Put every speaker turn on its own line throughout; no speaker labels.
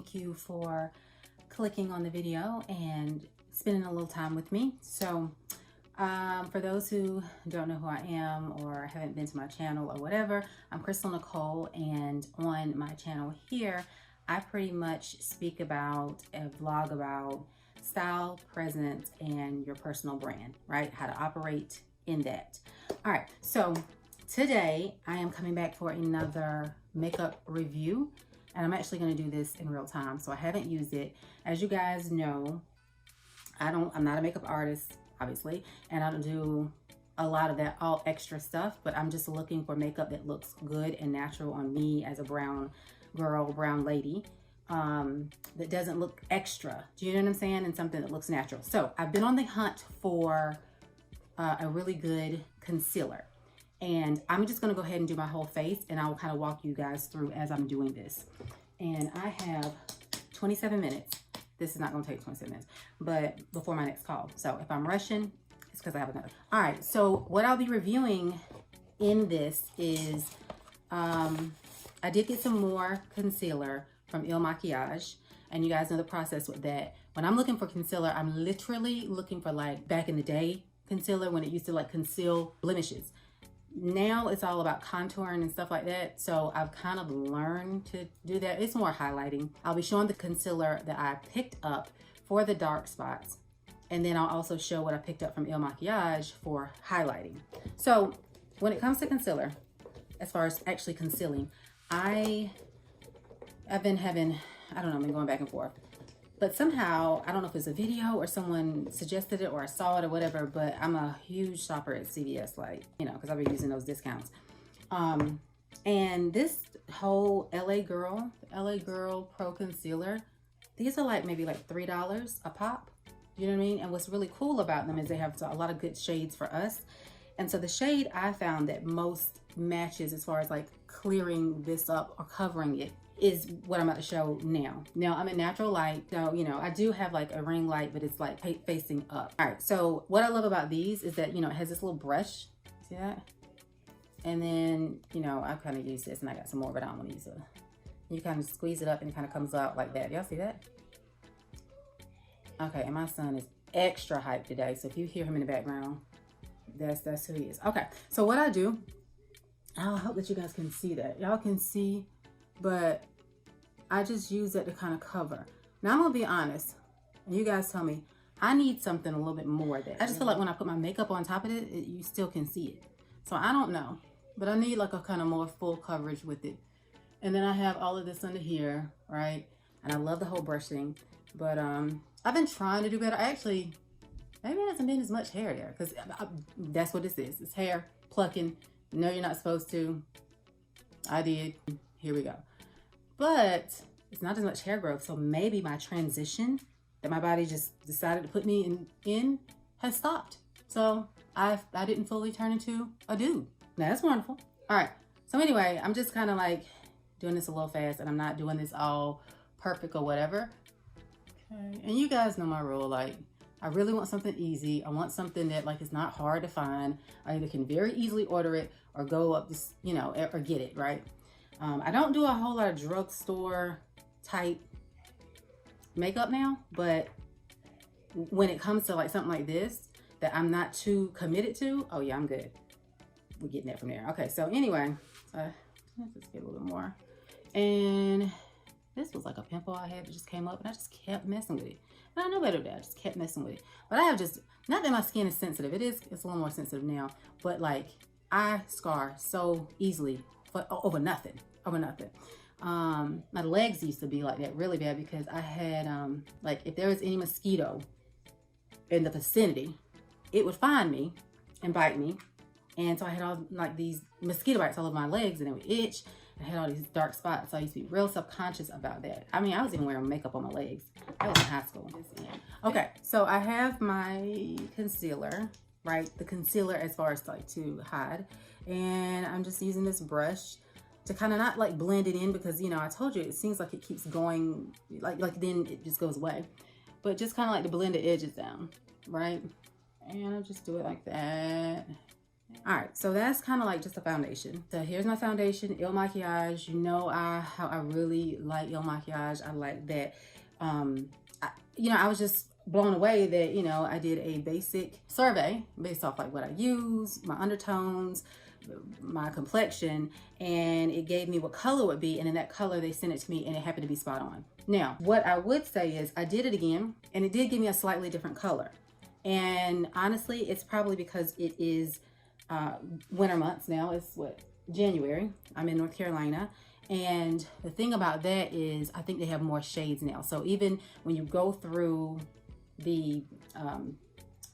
thank you for clicking on the video and spending a little time with me. So for those who don't know who I am or haven't been to my channel or whatever, I'm Crystal Nicole, and on my channel here, I pretty much speak about and vlog about style, presence, and your personal brand, right? How to operate in that. All right, so today I am coming back for another makeup review, and I'm actually going to do this in real time, so I haven't used it. As you guys know, I'm not a makeup artist, obviously, and I don't do a lot of that all extra stuff, but I'm just looking for makeup that looks good and natural on me as a brown girl, brown lady, that doesn't look extra. Do you know what I'm saying? And something that looks natural. So I've been on the hunt for a really good concealer, and I'm just gonna go ahead and do my whole face, and I will kind of walk you guys through as I'm doing this. And I have 27 minutes. This is not gonna take 27 minutes, but before my next call. So if I'm rushing, it's because I have another. All right, so what I'll be reviewing in this is, I did get some more concealer from Il Makiage, and you guys know the process with that. When I'm looking for concealer, I'm literally looking for, like, back in the day concealer when it used to like conceal blemishes. Now it's all about contouring and stuff like that, so I've kind of learned to do that. It's more highlighting. I'll be showing the concealer that I picked up for the dark spots, and then I'll also show what I picked up from Il Makiage for highlighting. So when it comes to concealer, as far as actually concealing, I've been having, I don't know, I've been going back and forth. But somehow, I don't know if it's a video or someone suggested it or I saw it or whatever, but I'm a huge shopper at CVS, like, you know, because I've been using those discounts. And this whole LA Girl Pro Concealer, these are like maybe like $3 a pop. You know what I mean? And what's really cool about them is they have a lot of good shades for us. And so the shade I found that most matches as far as like clearing this up or covering it is what I'm about to show now. Now I'm in natural light, so you know I do have like a ring light, but it's like facing up. All right, so what I love about these is that, you know, it has this little brush, see that? And then, you know, I kind of use this, and I got some more, but I don't want to use it. You kind of squeeze it up and it kind of comes out like that. Y'all see that? Okay, and my son is extra hyped today, so if you hear him in the background, that's who he is. Okay, so what I do, I hope that you guys can see that. Y'all can see, but I just use that to kind of cover. Now I'm gonna be honest, and you guys tell me, I need something a little bit more there. I just feel like when I put my makeup on top of it, you still can see it. So I don't know, but I need like a kind of more full coverage with it. And then I have all of this under here, right? And I love the whole brush thing, but I've been trying to do better. Maybe it hasn't been as much hair there, because that's what this is. It's hair plucking. No, you're not supposed to. I did. Here we go. But it's not as much hair growth, so maybe my transition that my body just decided to put me in has stopped. So I didn't fully turn into a dude. Now that's wonderful. All right. So anyway, I'm just kind of like doing this a little fast, and I'm not doing this all perfect or whatever. Okay. And you guys know my rule. Like, I really want something easy. I want something that like is not hard to find. I either can very easily order it or go up this, you know, or get it, right? I don't do a whole lot of drugstore type makeup now, but when it comes to like something like this that I'm not too committed to, oh yeah, I'm good. We're getting that from there. Okay, so anyway, let's just get a little bit more. And this was like a pimple I had that just came up, and I just kept messing with it. And I know better than that. I just kept messing with it. But I have just, not that my skin is sensitive. It's a little more sensitive now, but like I scar so easily over nothing. My legs used to be like that really bad because I had like if there was any mosquito in the vicinity, it would find me and bite me, and so I had all like these mosquito bites all over my legs, and it would itch. I had all these dark spots, so I used to be real subconscious about that. I mean, I was even wearing makeup on my legs. I was in high school. Okay, so I have my concealer, right? The concealer as far as like to hide, and I'm just using this brush to kind of not like blend it in, because, you know, I told you it seems like it keeps going, like then it just goes away, but just kind of like to blend the edges down, right? And I'll just do it like that. All right, so that's kind of like just a foundation. So here's my foundation, Il Makiage. You know how I really like Il Makiage. I like that. I was just blown away that, I did a basic survey based off like what I use, my undertones, my complexion, and it gave me what color would be, and in that color they sent it to me and it happened to be spot on. Now, what I would say is I did it again and it did give me a slightly different color. And honestly, it's probably because it is winter months now. It's what, January. I'm in North Carolina. And the thing about that is I think they have more shades now. So even when you go through the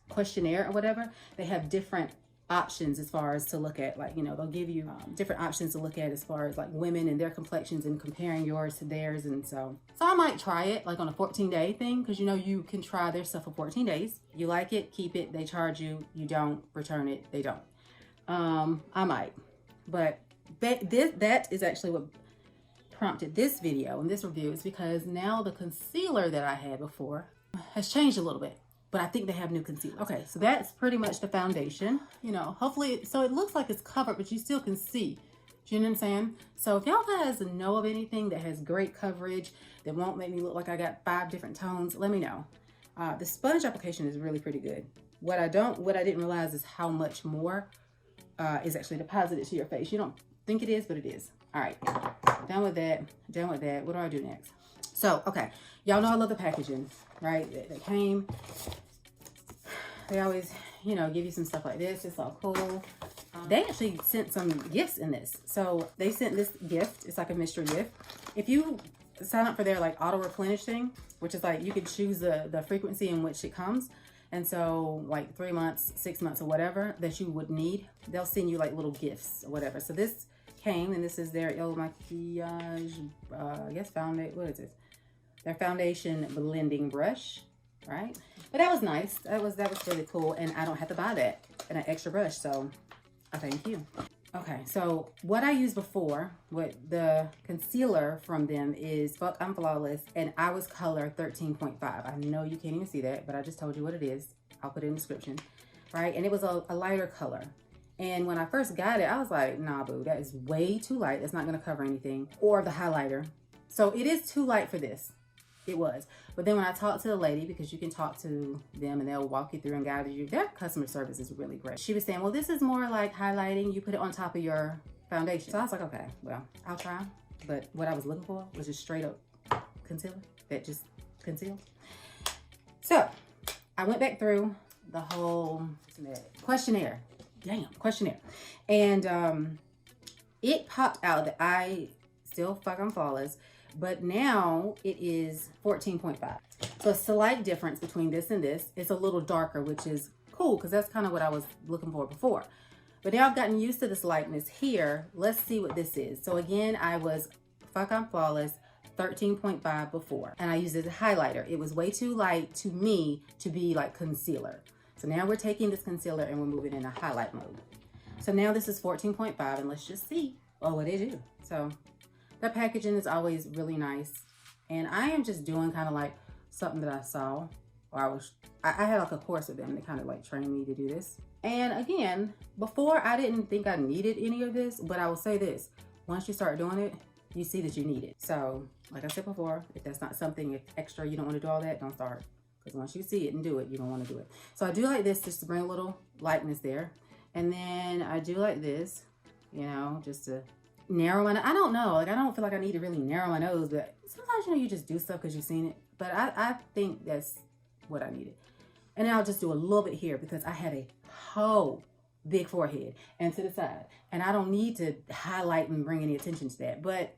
questionnaire or whatever, they have different options as far as to look at, like, they'll give you different options to look at as far as like women and their complexions and comparing yours to theirs. And so I might try it like on a 14-day thing, because you can try their stuff for 14 days. You like it, keep it. They charge you. You don't, return it. They don't. I might, but that is actually what prompted this video and this review, is because now the concealer that I had before has changed a little bit, but I think they have new concealer. Okay, so that's pretty much the foundation, hopefully, so it looks like it's covered, but you still can see. Do you know what I'm saying? So if y'all guys know of anything that has great coverage, that won't make me look like I got 5 different tones, let me know. The sponge application is really pretty good. What I didn't realize is how much more is actually deposited to your face. You don't think it is, but it is. All right, done with that. What do I do next? So, okay, y'all know I love the packaging, right? They came, they always, give you some stuff like this. It's all cool. They actually sent some gifts in this. So they sent this gift. It's like a mystery gift. If you sign up for their like auto replenish thing, which is like you can choose the frequency in which it comes. And so like 3 months, 6 months or whatever that you would need, they'll send you like little gifts or whatever. So this came, and this is their Il Makiage, I guess what is this? Their foundation blending brush, right? But that was nice. That was really cool. And I don't have to buy that and an extra brush. So I thank you. Okay, so what I used before with the concealer from them is Fuck I'm Flawless, and I was color 13.5. I know you can't even see that, but I just told you what it is. I'll put it in the description, right? And it was a lighter color. And when I first got it, I was like, nah, boo, that is way too light. That's not gonna cover anything. Or the highlighter. So it is too light for this. It was. But then when I talked to the lady, because you can talk to them and they'll walk you through and guide you, their customer service is really great. She was saying, well, this is more like highlighting. You put it on top of your foundation. So I was like, okay, well, I'll try. But what I was looking for was just straight up concealer that just concealed. So I went back through the whole questionnaire. Questionnaire. And it popped out that I still fuck I'm flawless, but now it is 14.5. So a slight difference between this and this. It's a little darker, which is cool because that's kind of what I was looking for before. But now I've gotten used to this lightness here. Let's see what this is. So again, I was fuck I'm flawless 13.5 before, and I used it as a highlighter. It was way too light to me to be like concealer. So now we're taking this concealer and we're moving into highlight mode. So now this is 14.5, and let's just see what they do. So the packaging is always really nice. And I am just doing kind of like something that I saw, or I had like a course with them that kind of like trained me to do this. And again, before I didn't think I needed any of this, but I will say this, once you start doing it, you see that you need it. So like I said before, if that's not something extra, you don't want to do all that, don't start. Because once you see it and do it, you don't want to do it. So I do like this just to bring a little lightness there. And then I do like this, just to narrow my nose. I don't know. Like, I don't feel like I need to really narrow my nose. But sometimes, you just do stuff because you've seen it. But I think that's what I needed. And then I'll just do a little bit here because I had a whole big forehead and to the side. And I don't need to highlight and bring any attention to that. But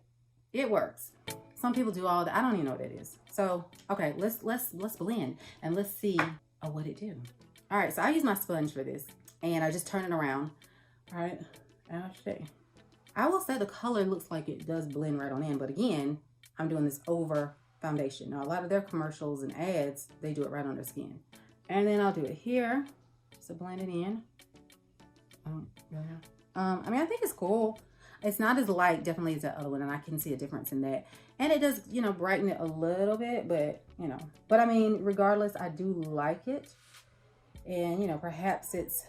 it works. Some people do all that. I don't even know what that is. So, okay, let's blend and let's see what it do. All right, so I use my sponge for this and I just turn it around. All right, and I'll show you. I will say the color looks like it does blend right on in, but again, I'm doing this over foundation. Now, a lot of their commercials and ads, they do it right on their skin. And then I'll do it here, so blend it in. I mean, I think it's cool. It's not as light, definitely, as the other one, and I can see a difference in that. And it does, brighten it a little bit, but, I mean, regardless, I do like it. And, perhaps it's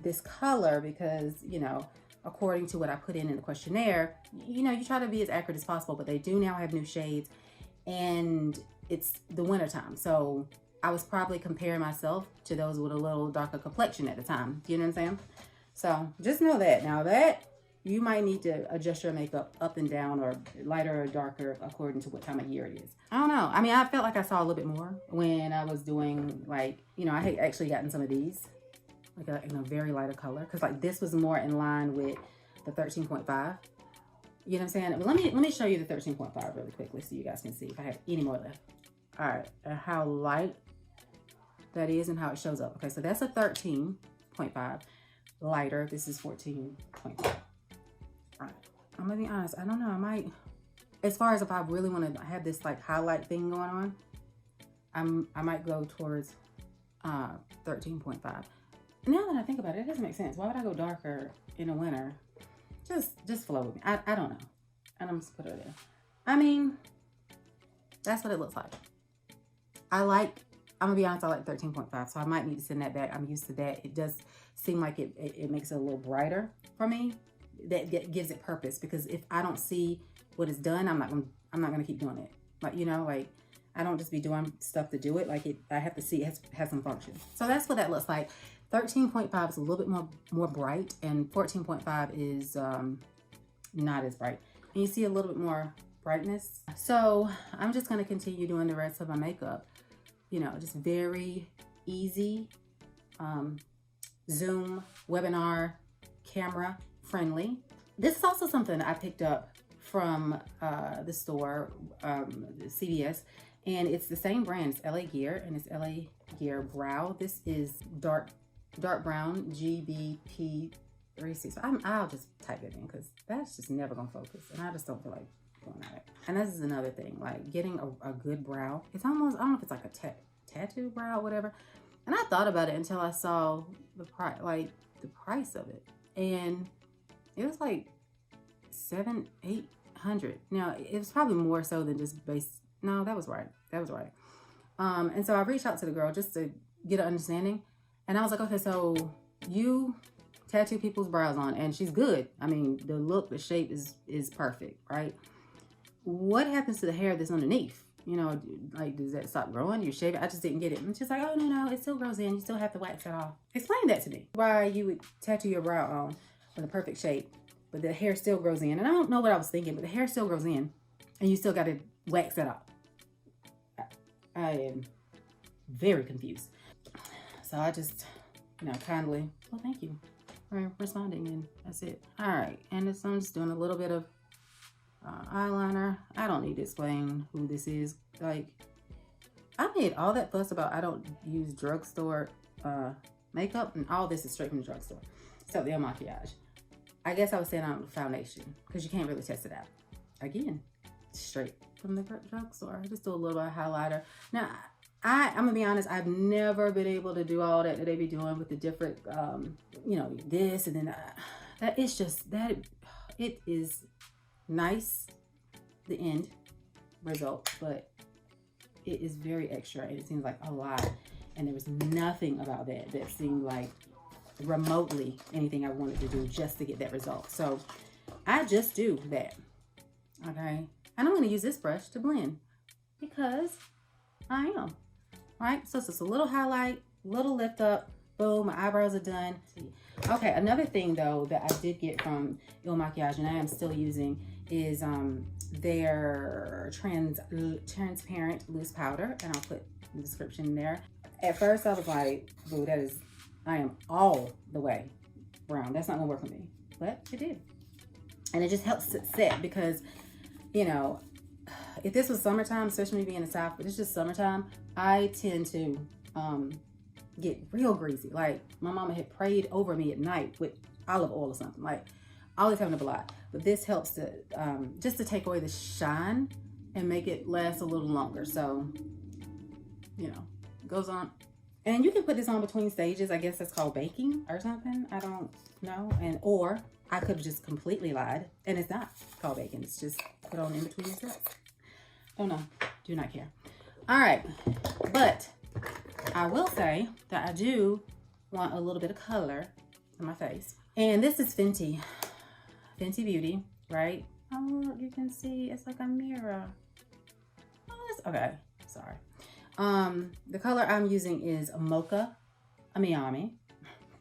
this color because, you know, according to what I put in the questionnaire, you know, you try to be as accurate as possible, but they do now have new shades and it's the winter time. So I was probably comparing myself to those with a little darker complexion at the time. You know what I'm saying? So just know that. Now that you might need to adjust your makeup up and down or lighter or darker according to what time of year it is. I don't know. I mean, I felt like I saw a little bit more when I was doing like, you know, I had actually gotten some of these like in a very lighter color because like this was more in line with the 13.5. You know what I'm saying? But let me show you the 13.5 really quickly so you guys can see if I have any more left. All right, and how light that is and how it shows up. Okay, so that's a 13.5. Lighter, this is 14.5. All right, I'm gonna be honest, I don't know, I might, as far as if I really want to have this like highlight thing going on, I might go towards 13.5. Now that I think about it, it doesn't make sense. Why would I go darker in the winter? Just flow with me. I don't know. And I'm just put it there. I mean, that's what it looks like. I'm gonna be honest, I like 13.5, so I might need to send that back. I'm used to that. It does seem like it makes it a little brighter for me. That gives it purpose, because if I don't see what is done, I'm not gonna keep doing it. Like, you know, like I don't just be doing stuff to do it. Like I have to see it has some function. So that's what that looks like. 13.5 is a little bit more bright, and 14.5 is not as bright. And you see a little bit more brightness. So I'm just gonna continue doing the rest of my makeup. You know, just very easy, Zoom, webinar, camera friendly. This is also something I picked up from the store, CVS, and it's the same brand. It's LA Gear, and it's LA Gear Brow. This is dark brown, GBP36. I'll just type it in because that's just never gonna focus, and I just don't feel like doing that. And this is another thing, like getting a good brow. It's almost, I don't know if it's like a tattoo brow or whatever. And I thought about it until I saw the price of it, and it was like $700-800. Now it was probably more so than just base. No, that was right. And so I reached out to the girl just to get an understanding, and I was like, okay, so you tattoo people's brows on, and she's good. I mean, the look, the shape is perfect, right? What happens to the hair that's underneath? You know, like, does that stop growing? You shave it? I just didn't get it. And she's like, oh, no, it still grows in. You still have to wax it off. Explain that to me. Why you would tattoo your brow on with a perfect shape, but the hair still grows in. And I don't know what I was thinking, but the hair still grows in, and you still got to wax it off. I am very confused. So I just, you know, kindly, well, thank you for responding, and that's it. All right, and I'm just doing a little bit of eyeliner. I don't need to explain who this is. Like, I made all that fuss about I don't use drugstore makeup, and all this is straight from the drugstore, except the Il Makiage. I guess I was saying on foundation because you can't really test it out. Again, straight from the drugstore. I just do a little bit of highlighter. Now, I'm gonna be honest, I've never been able to do all that they be doing with the different, you know, this and then that. It's just that it is nice, the end result, but it is very extra, and it seems like a lot, and there was nothing about that seemed like remotely anything I wanted to do just to get that result. So I just do that, okay? And I'm going to use this brush to blend because I am, right? So it's just a little highlight, little lift up, boom, my eyebrows are done. Okay, another thing though that I did get from Il Makiage, and I am still using, is their transparent loose powder, and I'll put the description there. At first I was like, boo, I am all the way brown. That's not gonna work for me, but it did. And it just helps it set, because, you know, if this was summertime, especially me being in the South, but it's just summertime, I tend to get real greasy. Like, my mama had prayed over me at night with olive oil or something. Like, always having a lot. But this helps to just to take away the shine and make it last a little longer. So, you know, goes on. And you can put this on between stages. I guess that's called baking or something. I don't know. Or I could have just completely lied, and it's not called baking. It's just put on in between steps. Oh no, do not care. All right, but I will say that I do want a little bit of color, on my face. And this is Fenty Beauty, right? Oh, look, you can see it's like a mirror. Oh, that's okay. Sorry. The color I'm using is Mocha, Miami.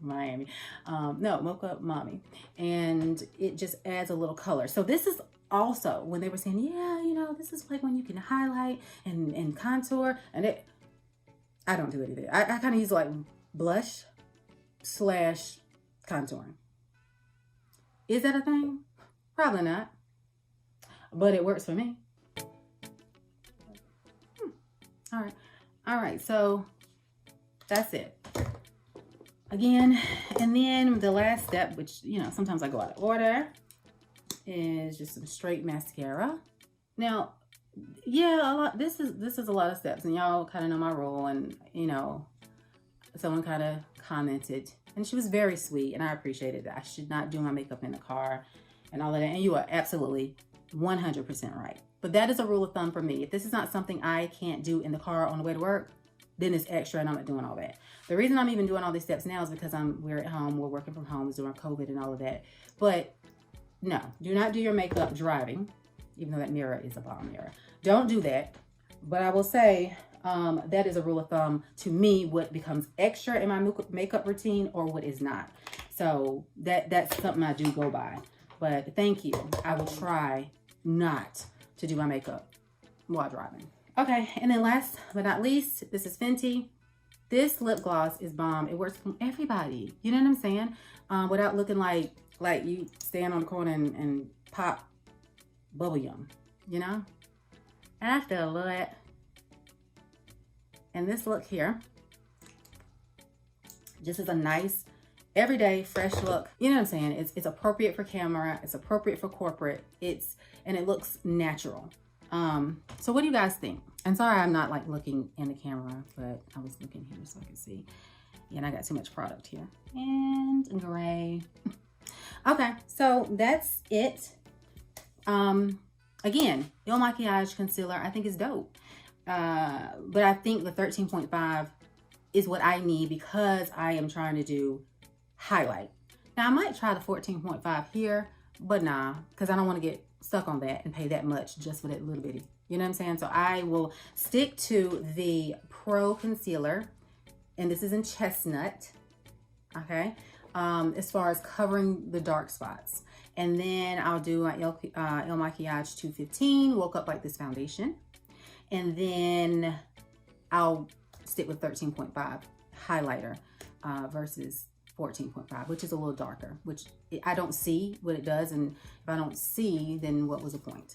No, Mocha Mami. And it just adds a little color. So this is also when they were saying, yeah, you know, this is like when you can highlight and contour. And I don't do anything. I kind of use like blush / contouring. Is that a thing? Probably not. But it works for me. All right, so that's it. Again, and then the last step, which, you know, sometimes I go out of order, is just some straight mascara. Now, yeah, this is a lot of steps, and y'all kind of know my rule. And you know, someone kind of commented, and she was very sweet, and I appreciated that I should not do my makeup in the car and all of that. And you are absolutely 100% right. But that is a rule of thumb for me. If this is not something I can't do in the car on the way to work, then it's extra, and I'm not doing all that. The reason I'm even doing all these steps now is because we're at home, we're working from home, it's during COVID and all of that. But no, do not do your makeup driving, even though that mirror is a bomb mirror. Don't do that. But I will say that is a rule of thumb to me, what becomes extra in my makeup routine or what is not. So that's something I do go by. But thank you. I will try not to do my makeup while driving. Okay, and then last but not least, this is Fenty. This lip gloss is bomb. It works from everybody. You know what I'm saying? Without looking like you stand on the corner and pop bubble yum, you know? And I still love it. And this look here, just is a nice, everyday, fresh look. You know what I'm saying? It's appropriate for camera. It's appropriate for corporate. And it looks natural. So what do you guys think? And sorry, I'm not like looking in the camera, but I was looking here so I could see. Yeah, and I got too much product here. And gray. Okay, so that's it. Again, Il Makiage Concealer, I think is dope. But I think the 13.5 is what I need because I am trying to do highlight. Now, I might try the 14.5 here, but nah, because I don't want to get stuck on that and pay that much just for that little bitty. You know what I'm saying? So I will stick to the Pro Concealer, and this is in Chestnut, okay? As far as covering the dark spots. And then I'll do my Il Makiage 215, Woke Up Like This foundation. And then I'll stick with 13.5 highlighter versus 14.5, which is a little darker, which I don't see what it does. And if I don't see, then what was the point?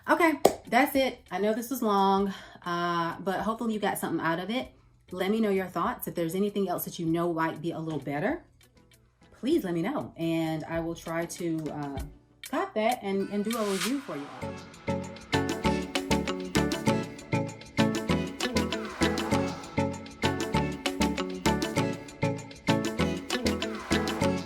Okay, that's it. I know this was long, but hopefully you got something out of it. Let me know your thoughts. If there's anything else that you know might be a little better, please let me know. And I will try to cop that and do a review for you all.